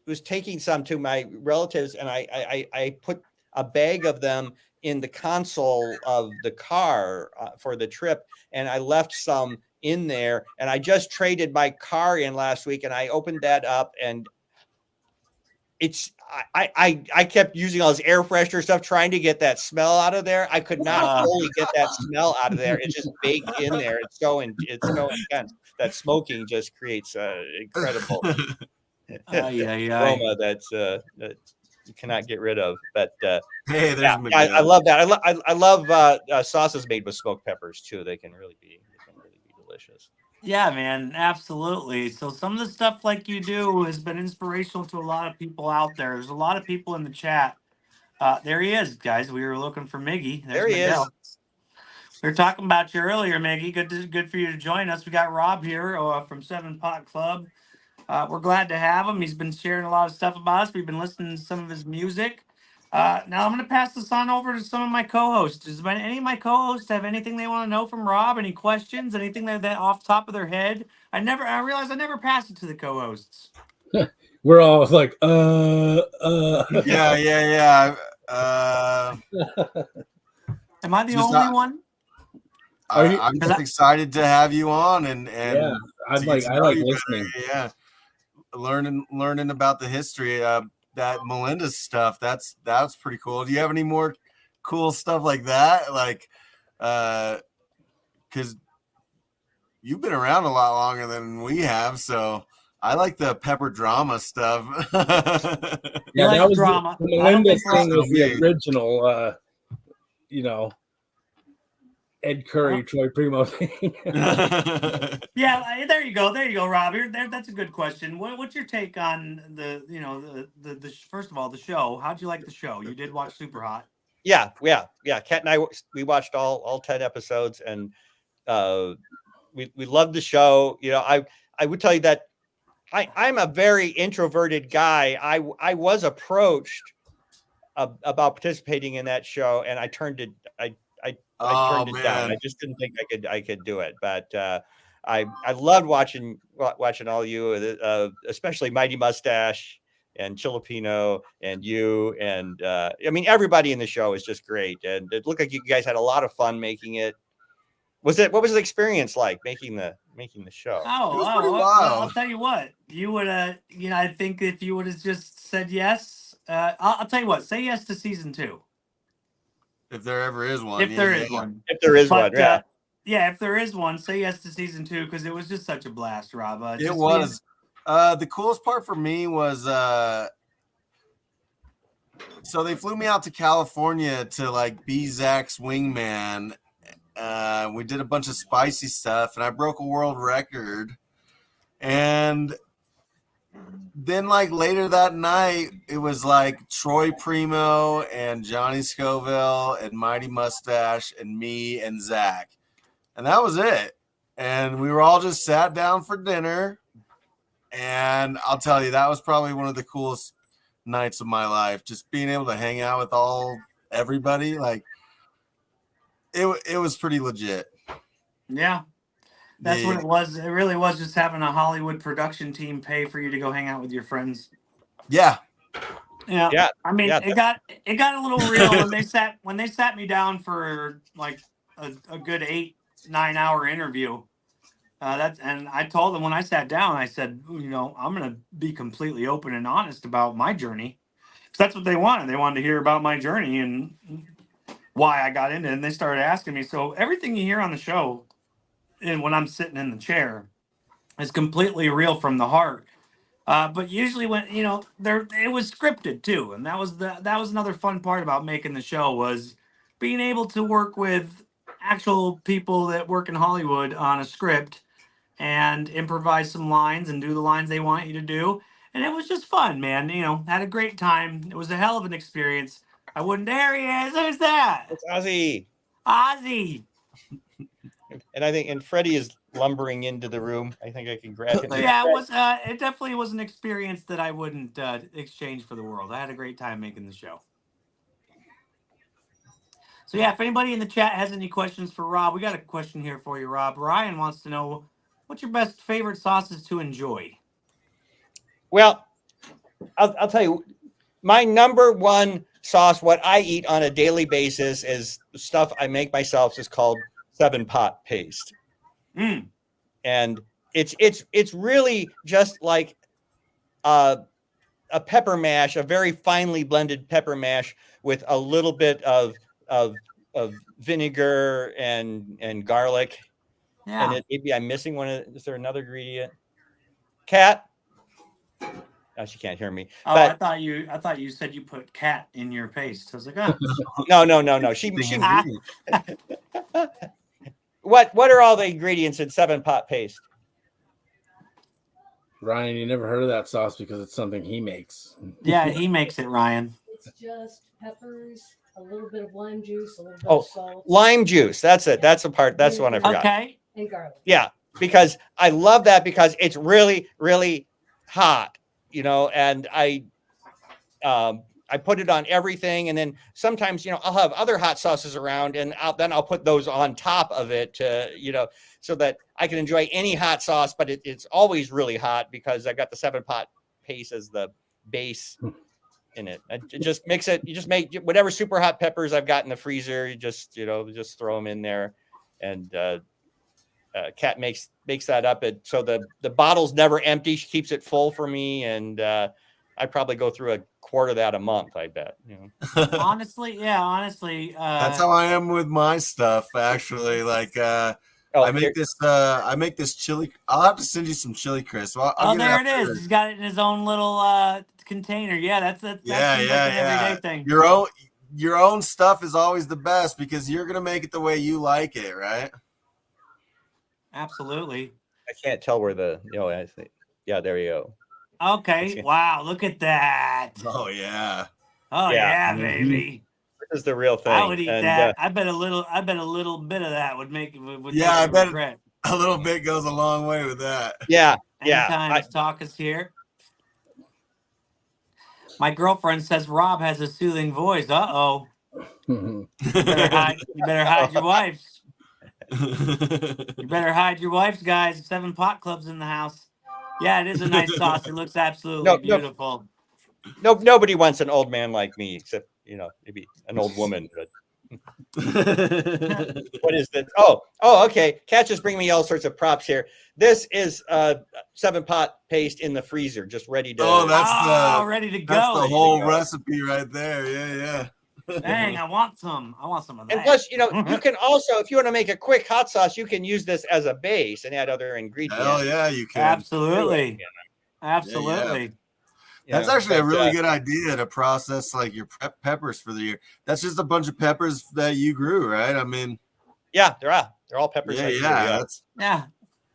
was taking some to my relatives, and I put a bag of them in the console of the car for the trip, and I left some in there, and I just traded my car in last week, and I opened that up, and I kept using all this air freshener stuff trying to get that smell out of there. I could not fully get that smell out of there. It's just baked in there. It's so intense that smoking just creates incredible aroma that you cannot get rid of. But Hey, there's yeah, Miguel. I love that. I love sauces made with smoked peppers too. They can really be delicious. Yeah, man, absolutely. So some of the stuff like you do has been inspirational to a lot of people out there. There's a lot of people in the chat. There he is, guys. We were looking for Miggy. There's There he is. Miguel. We were talking about you earlier, Miggy. Good for you to join us. We got Rob here from Seven Pot Club. We're glad to have him. He's been sharing a lot of stuff about us. We've been listening to some of his music. Now I'm going to pass this on over to some of my co-hosts. Does any of my co-hosts have anything they want to know from Rob? Any questions? Anything that off the top of their head? I realized I never passed it to the co-hosts. We're all like, Yeah. Am I the Just only not- one? I'm just excited to have you on, and yeah, I to like get to know you listening. better. Yeah, learning about the history. That Melinda's stuff. That's pretty cool. Do you have any more cool stuff like that? Like, because you've been around a lot longer than we have, so I like the pepper drama stuff. You like that was drama. The I don't Melinda think thing was the Rob- original, Ed Curry, Troy Primo thing. Yeah, there you go, Rob. That's a good question. What's your take on the first of all, the show? How'd you like the show? You did watch Super Hot. Yeah. Kat and I, we watched all 10 episodes, and we loved the show. I would tell you that I'm a very introverted guy. I was approached about participating in that show, and I turned it. I turned it down. I just didn't think I could do it. But I loved watching all you, especially Mighty Mustache and Chilipino and you, and I mean everybody in the show is just great, and it looked like you guys had a lot of fun making it. What was the experience like making the show? It was pretty Well, wild. I'll tell you what. You would I think if you would have just said yes, I'll tell you what. Say yes to season 2. If there ever is one. If there is one. If there is one, yeah. Yeah, if there is one, say yes to season 2 because it was just such a blast, Rob. It was. The coolest part for me was so they flew me out to California to like be Zach's wingman. We did a bunch of spicy stuff, and I broke a world record. And then like later that night, it was like Troy Primo and Johnny Scoville and Mighty Mustache and me and Zach. And that was it. And we were all just sat down for dinner. And I'll tell you, that was probably one of the coolest nights of my life. Just being able to hang out with everybody. Like it was pretty legit. Yeah. That's what it was. It really was just having a Hollywood production team pay for you to go hang out with your friends. Yeah. Yeah. I mean, it got a little real when they sat me down for like a good 8-9 hour interview. And I told them when I sat down, I said, I'm going to be completely open and honest about my journey. Because that's what they wanted. They wanted to hear about my journey and why I got into it. And they started asking me. So everything you hear on the show, and when I'm sitting in the chair, is completely real from the heart. But usually when it was scripted too, and that was another fun part about making the show was being able to work with actual people that work in Hollywood on a script and improvise some lines and do the lines they want you to do. And it was just fun, man. Had a great time. It was a hell of an experience. I wouldn't. There he is. Who's that? It's Ozzy. Ozzy. And Freddie is lumbering into the room. I think I can grab him. Yeah, it definitely was an experience that I wouldn't exchange for the world. I had a great time making the show. So yeah, if anybody in the chat has any questions for Rob, we got a question here for you, Rob. Ryan wants to know, what's your best favorite sauces to enjoy? Well, I'll tell you, my number one sauce, what I eat on a daily basis is stuff I make myself. Is called 7-pot paste, and it's really just like a pepper mash, a very finely blended pepper mash with a little bit of vinegar and garlic. Yeah. And maybe I'm missing one. Is there another ingredient? Cat? Oh, she can't hear me. Oh, But I thought you said you put cat in your paste. I was like, oh. no. She what are all the ingredients in 7-pot paste? Ryan, you never heard of that sauce because it's something he makes. Yeah, he makes it, Ryan. It's just peppers, a little bit of lime juice, a little bit Oh, of salt, lime juice. That's it. That's the part. That's the one I forgot. Okay. and garlic. Yeah, because I love that because it's really, really hot, and I put it on everything. And then sometimes, I'll have other hot sauces around and I'll put those on top of it to, so that I can enjoy any hot sauce, but it's always really hot because I got the 7-pot paste as the base in it. You just mix it. You just make whatever super hot peppers I've got in the freezer. You just throw them in there, and Kat makes that up. So the bottle's never empty. She keeps it full for me, and I probably go through a quart of that a month. I bet. Honestly. That's how I am with my stuff. Actually, like Oh, I make this chili. I'll have to send you some chili crisp. I'll get there it after is. He's got it in his own little container. Yeah, that's seems like an everyday thing. Your own stuff is always the best because you're gonna make it the way you like it, right? Absolutely. I can't tell where I think. Yeah, there you go. Okay. Wow, look at that. Oh yeah. Oh Yeah. yeah, baby. This is the real thing. I would eat that. I bet a little bit of that would make Yeah, I bet regret. a little bit goes a long way with that. Yeah. Anytime his talk is here. My girlfriend says Rob has a soothing voice. Uh-oh. You better hide your wives. You better hide your wives, guys. 7-pot club's in the house. Yeah, it is a nice sauce. It looks absolutely beautiful. Nobody wants an old man like me, except maybe an old woman. But what is this? Oh, okay. Kat just bring me all sorts of props here. This is 7-pot paste in the freezer, just ready to. Oh, ready to go. That's the whole recipe right there. Yeah. Dang, I want some of that. And plus, you can also, if you want to make a quick hot sauce, you can use this as a base and add other ingredients. Hell yeah, you can. Absolutely. Absolutely. That's actually a really good idea to process like your peppers for the year. That's just a bunch of peppers that you grew, right? I mean, yeah, they're all peppers.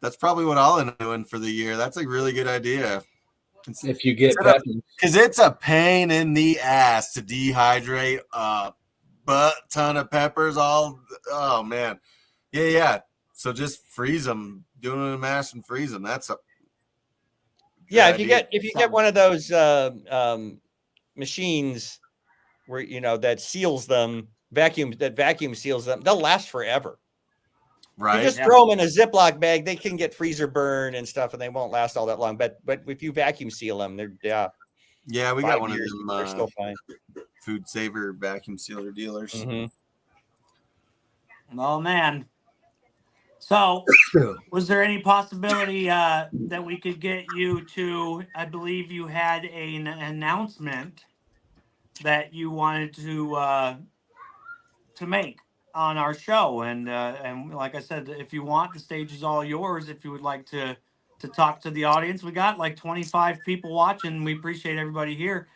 That's probably what I'll end up doing for the year. That's a really good idea. If you get peppers, because it's a pain in the ass to dehydrate a butt ton of peppers. Oh man, yeah. So just freeze them, do them in a mash and freeze them. That's a if you get one of those machines where that seals them, vacuum seals them, they'll last forever. Right. You just throw them in a Ziploc bag. They can get freezer burn and stuff, and they won't last all that long. But if you vacuum seal them, they're Yeah, we got one of them. They're still fine. Food saver vacuum sealer dealers. Mm-hmm. Oh man. So, was there any possibility that we could get you to? I believe you had an announcement that you wanted to make on our show, and like I said, if you want, the stage is all yours. If you would like to talk to the audience, we got like 25 people watching. We appreciate everybody here.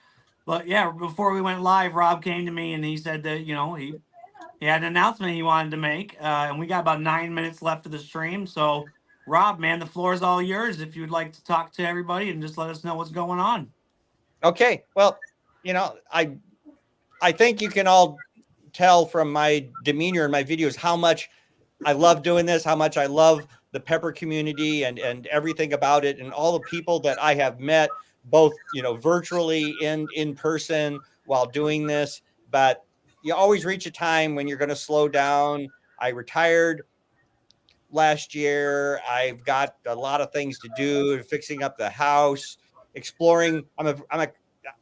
But yeah, before we went live, Rob came to me and he said that he had an announcement he wanted to make, and we got about 9 minutes left of the stream. So, Rob, man, the floor is all yours. If you'd like to talk to everybody and just let us know what's going on. Okay. Well, I think you can all tell from my demeanor in my videos how much I love doing this, how much I love the pepper community and everything about it, and all the people that I have met, both virtually and in person while doing this. But you always reach a time when you're going to slow down. I retired last year. I've got a lot of things to do, fixing up the house, exploring.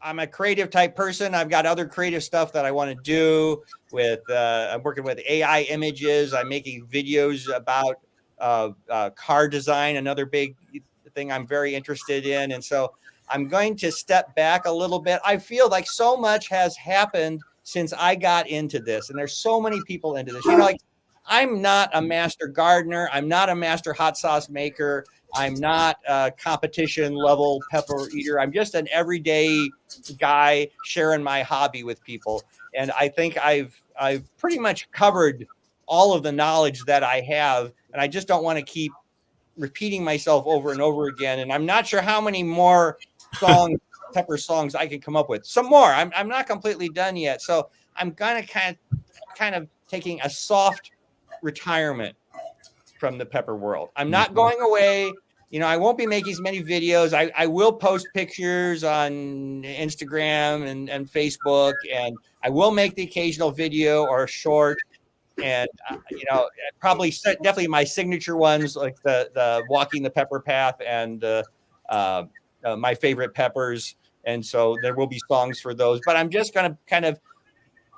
I'm a creative type person. I've got other creative stuff that I want to do with, I'm working with AI images. I'm making videos about car design, another big thing I'm very interested in. And so I'm going to step back a little bit. I feel like so much has happened since I got into this, and there's so many people into this. You know, like I'm not a master gardener. I'm not a master hot sauce maker. I'm not a competition level pepper eater. I'm just an everyday guy sharing my hobby with people. And I think I've pretty much covered all of the knowledge that I have, and I just don't want to keep repeating myself over and over again. And I'm not sure how many more pepper songs I can come up with. Some more. I'm not completely done yet. So I'm gonna kind of taking a soft retirement from the pepper world. I'm not going away. You know, I won't be making as many videos. I will post pictures on Instagram and Facebook, and I will make the occasional video or short. And you know, probably definitely my signature ones like the walking the pepper path and my favorite peppers. And so there will be songs for those. But I'm just going to kind of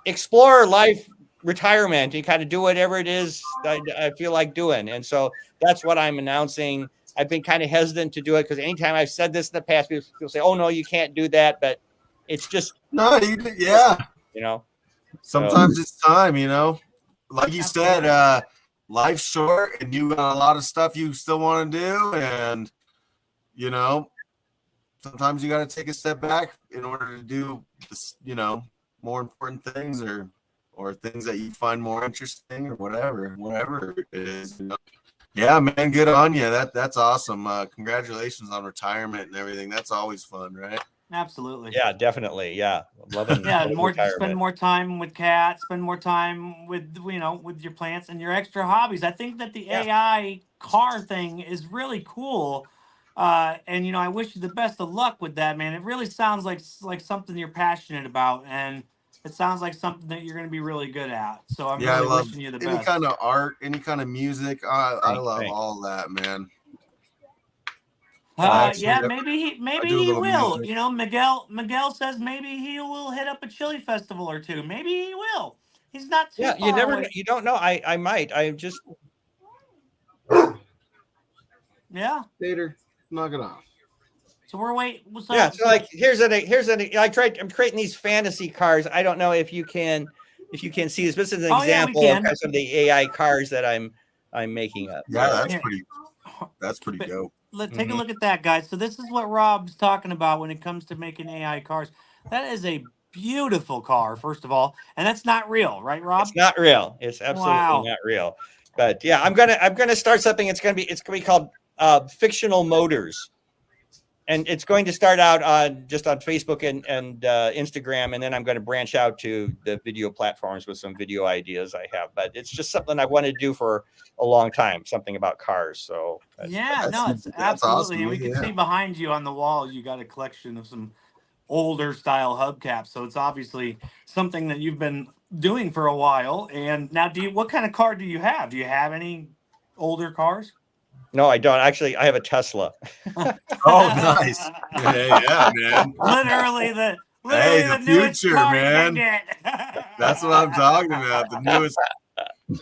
explore life, retirement, and kind of do whatever it is I feel like doing. And so that's what I'm announcing. I've been kind of hesitant to do it because anytime I've said this in the past, people say, "Oh no, you can't do that." But it's just No, yeah. you know. Sometimes it's time, you know. Like you said, life's short and you got a lot of stuff you still want to do, and you know, sometimes you got to take a step back in order to do this, you know, more important things or things that you find more interesting or whatever it is. You know? Yeah, man, good on you. That's awesome. Congratulations on retirement and everything. That's always fun, right? Absolutely. Yeah, definitely. Yeah, loving. Yeah, retirement. spend more time with cats, spend more time with with your plants and your extra hobbies. I think that the AI car thing is really cool. And I wish you the best of luck with that, man. It really sounds like something you're passionate about, and it sounds like something that you're going to be really good at. So I'm Yeah, really I love wishing you the any best. kind of art, any kind of music. I love all that, man. Yeah, maybe he will. Music. Miguel says maybe he will hit up a chili festival or two. Maybe he will. He's not too you far never away. you don't know. I might. I just Yeah. Later, knock it off. So we're waiting. So, yeah. So like here's an I'm creating these fantasy cars. I don't know if you can see this. This is an example of some of the AI cars that I'm making up. Yeah, that's pretty dope. Let's take a look at that, guys. So this is what Rob's talking about when it comes to making AI cars. That is a beautiful car, first of all, and that's not real, right, Rob? It's not real. It's absolutely not real. But yeah, I'm gonna start something. It's gonna be called Fictional Motors, and it's going to start out on Facebook and Instagram, and then I'm going to branch out to the video platforms with some video ideas I have. But it's just something I want to do for a long time, something about cars. So it's absolutely. Awesome. And we can see behind you on the wall, you got a collection of some older style hubcaps. So it's obviously something that you've been doing for a while. And now, what kind of car do you have? Do you have any older cars? No, I don't. Actually, I have a Tesla. Oh, nice. Yeah, man. Literally the future, man. That's what I'm talking about. The newest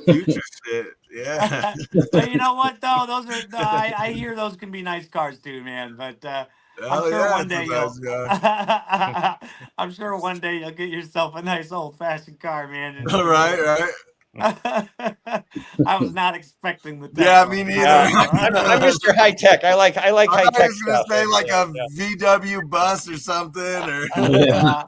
future shit. Yeah. But you know what though? Those are I hear those can be nice cars too, man. But I'm sure one day I'm sure one day you'll get yourself a nice old fashioned car, man. Right. I was not expecting the Tesla. Yeah, me neither. I'm Mr. High Tech. I like high tech. I was gonna say like a VW bus or something. Or no,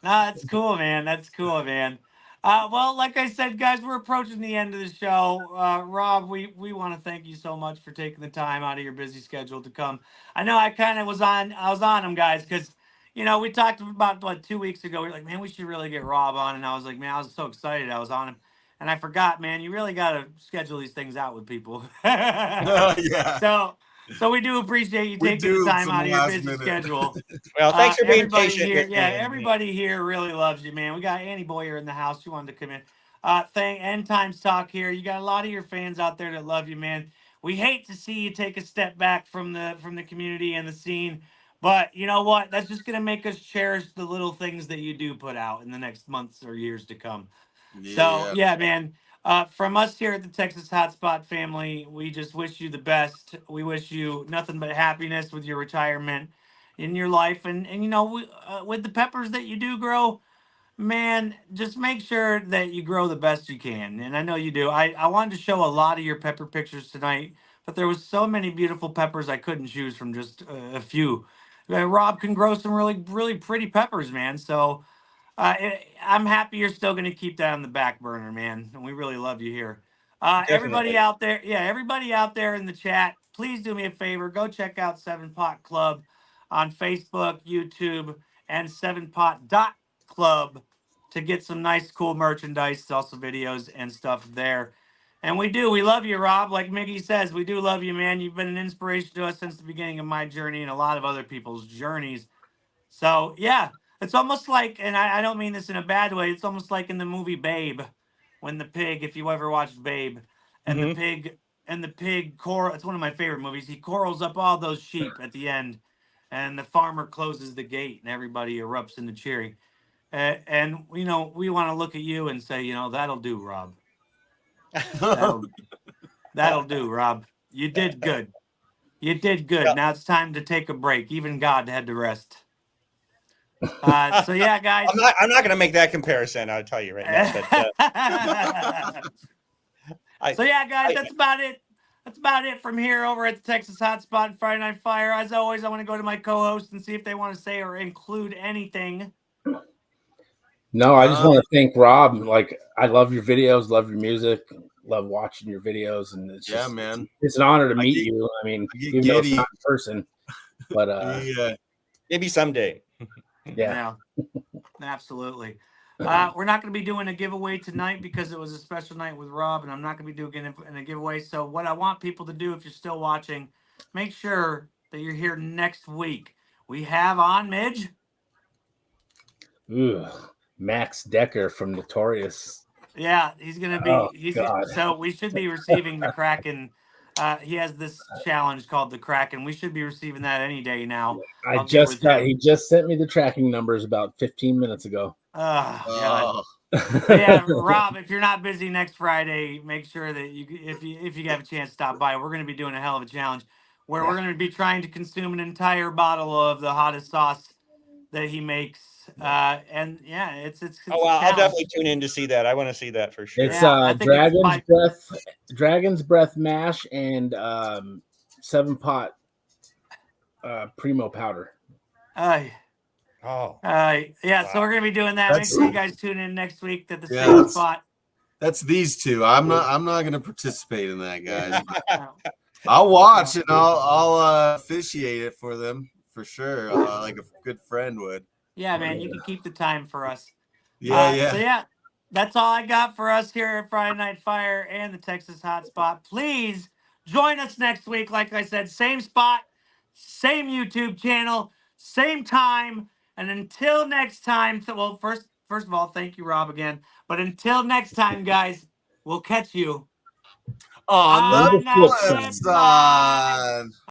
it's cool, man. That's cool, man. Well, like I said, guys, we're approaching the end of the show. Rob, we want to thank you so much for taking the time out of your busy schedule to come. I know I kind of was on them, guys, because we talked about 2 weeks ago. We were like, man, we should really get Rob on, and I was like, man, I was so excited I was on him. And I forgot, man, you really got to schedule these things out with people. Yeah. So we do appreciate you taking the time out of your busy schedule. Well, thanks for being patient. Here, everybody here really loves you, man. We got Annie Boyer in the house. She wanted to come in. End Times Talk here. You got a lot of your fans out there that love you, man. We hate to see you take a step back from the community and the scene, But you know what? That's just going to make us cherish the little things that you do put out in the next months or years to come. So, Yeah. yeah, man. From us here at the Texas Hotspot family, we just wish you the best. We wish you nothing but happiness with your retirement in your life. And you know, with the peppers that you do grow, man, just make sure that you grow the best you can. And I know you do. I wanted to show a lot of your pepper pictures tonight, but there was so many beautiful peppers I couldn't choose from just a few. Rob can grow some really pretty peppers, man. So I'm happy you're still going to keep that on the back burner, man. And we really love you here. Everybody Definitely. out there, yeah, everybody out there in the chat, please do me a favor. Go check out Seven Pot Club on Facebook, YouTube, and sevenpot.club to get some nice, cool merchandise, also videos and stuff there. And we love you, Rob. Like Miggy says, we do love you, man. You've been an inspiration to us since the beginning of my journey and a lot of other people's journeys. So yeah, it's almost like, and I don't mean this in a bad way, it's almost like in the movie Babe, when the pig, if you ever watched Babe, and the Mhm. pig it's one of my favorite movies. He corals up all those sheep at the end, and the farmer closes the gate, and everybody erupts into cheering. And you know, we want to look at you and say, you know, that'll do, Rob. That'll that'll do, Rob. You did good. You did good. Well, Now it's time to take a break. Even God had to rest. So yeah, guys. I'm not going to make that comparison. I'll tell you right now. But So yeah, guys, that's about it. That's about it from here over at the Texas Hotspot and Friday Night Fire. As always, I want to go to my co-host and see if they want to say or include anything. No, I just want to thank Rob. Like, I love your videos, love your music, love watching your videos, and it's Yeah, just, man. it's an honor to meet you. I mean, get even though it's giddy. not in person, but Yeah. maybe someday. yeah. Absolutely. We're not going to be doing a giveaway tonight because it was a special night with Rob, and I'm not going to be doing a giveaway. So what I want people to do, if you're still watching, make sure that you're here next week. We have on Midge. Ooh, Max Decker from Notorious. Yeah, he's gonna Oh, be. God. So we should be receiving the Kraken. He has this challenge called the Kraken. We should be receiving that any day now. I'll get with him. He just sent me the tracking numbers about 15 minutes ago. Oh God. Oh, But yeah, Rob, if you're not busy next Friday, make sure that if you have a chance, stop by. We're going to be doing a hell of a challenge where we're going to be trying to consume an entire bottle of the hottest sauce that he makes. And yeah, it's Oh, a well, I'll challenge. definitely tune in to see that. I want to see that for sure. It's Yeah, I think it's Dragon's Breath mash and 7 pot primo powder. Oh, yeah. Wow. So we're gonna be doing that. Make sure you guys tune in next week at the Yeah, same spot. that's these two. I'm not gonna participate in that, guys. No. I'll watch and I'll officiate it for them for sure, like a good friend would. Yeah, man, you can keep the time for us. Yeah. So yeah, that's all I got for us here at Friday Night Fire and the Texas Hotspot. Please join us next week. Like I said, same spot, same YouTube channel, same time. And until next time, well, first of all, thank you, Rob, again. But until next time, guys, we'll catch you On the on the flip flip side. side.